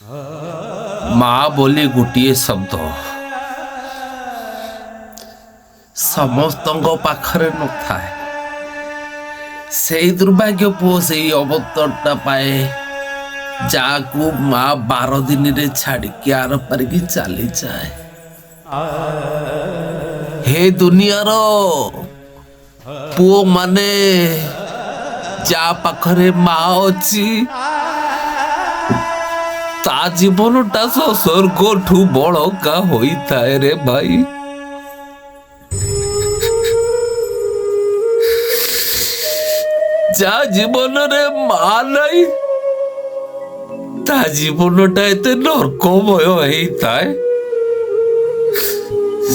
ମା ବୋଲି ଗୋଟିଏ ଶବ୍ଦ ସମସ୍ତଙ୍କ ପାଖରେ ନଥାଏ। ସେଇ ଦୁର୍ଭାଗ୍ୟ ପୁଅ ସେଇ ଅବତାରଟା ପାଏ ଯାହାକୁ ମା 12 ଦିନରେ ଛାଡ଼ିକି ଆର ପାରିକି ଚାଲିଯାଏ। ହେ ଦୁନିଆର ପୁଅ ମାନେ ଯାହା ପାଖରେ ମା ଅଛି ତା ଜୀବନଟା ସ୍ୱର୍ଗଠୁ ବଳକା ହୋଇଥାଏ ରେ ଭାଇ। ଯାହା ଜୀବନରେ ମା ନାହିଁ ତା ଜୀବନଟା ଏତେ ନର୍କମୟ ହେଇଥାଏ।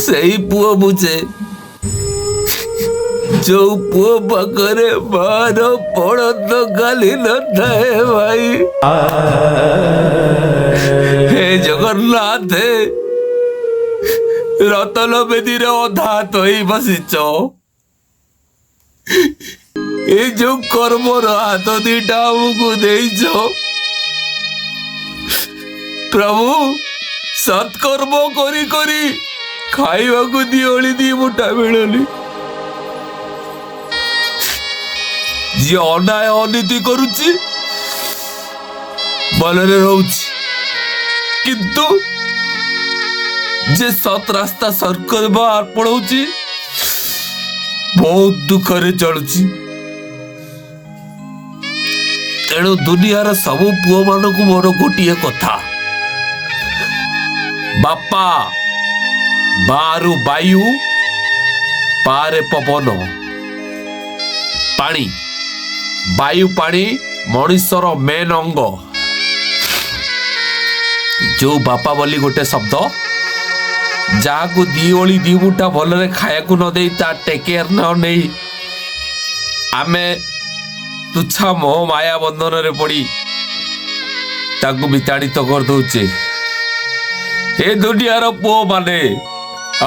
ସେଇ ପୁଅ ବୁଝେ ଯୋଉ ପୁଅ ପାଖରେ ମାର ପଣତ ଗାଲି ନଥାଏ ଭାଇ। ହେ ଜଗନ୍ନାଥ, ରତନ ବେଦୀରେ ଅଧା ହାତ ହେଇ ବସିଛ। ଏ ଯୋଉ କର୍ମର ହାତ ଦିଟା ଆମକୁ ଦେଇଛ ପ୍ରଭୁ, ସତ୍କର୍ମ କରି କରି ଖାଇବାକୁ ଦିଓଳି ଦି ମୁଠା ମିଳୁନି। ଯିଏ ଅନ୍ୟାୟ ଅନୀତି କରୁଛି ଭଲରେ ରହୁଛି, କିନ୍ତୁ ଯେ ସତ୍ ରାସ୍ତା ସତ୍କର୍ମ ଆପଣଉଛି ବହୁତ ଦୁଃଖରେ ଚଳୁଛି। ତେଣୁ ଦୁନିଆର ସବୁ ପୁଅ ମାନଙ୍କୁ ମୋର ଗୋଟିଏ କଥା, ବାପା ବାରୁ ବାୟୁ ପାରେ ପବନ। ପାଣି, ବାୟୁ ପାଣି ମଣିଷର ମେନ୍ ଅଙ୍ଗ। ଯୋଉ ବାପା ବୋଲି ଗୋଟେ ଶବ୍ଦ ଯାହାକୁ ଦି ଓଳି ଦି ମୁଠା ଭଲରେ ଖାଇବାକୁ ନ ଦେଇ ତା ଟେକେୟାର ନ ନେଇ ଆମେ ତୁଚ୍ଛା ମୋହ ମାୟା ବନ୍ଧନରେ ପଡ଼ି ତାକୁ ବିତାଡ଼ିତ କରିଦଉଛେ। ଏ ଦୁନିଆର ପୁଅ ମାନେ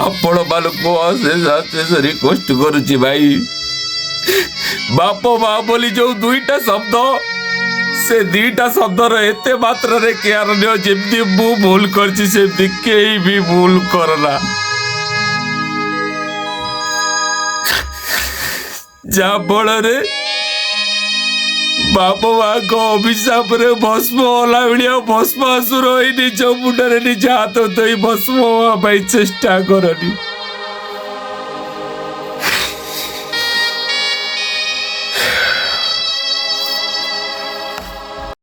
ଆପଣ ମାନଙ୍କୁ ଅଶେଷରେ କଷ୍ଟ କରୁଛି ଭାଇ। ବାପ ମା ବୋଲି ଯୋଉ ଦୁଇଟା ଶବ୍ଦ, ସେ ଦିଟା ଶବ୍ଦର ଏତେ ମାତ୍ରାରେ କେୟାର ନିଅ ଯେମିତି ମୁଁ ଭୁଲ କରିଛି ସେମିତି କେହି ବି ଭୁଲ କରନା। ଯାହା ଫଳରେ ବାପ ମାଙ୍କ ଅଭିଶାପରେ ଭସ୍ମ ହେଲା ଭଳିଆ ଭସ୍ମାସୁର ହୋଇ ନିଜ ମୁଣ୍ଡରେ ନିଜ ହାତ ଧୋଇ ଭସ୍ମ ହବା ପାଇଁ ଚେଷ୍ଟା କରନି।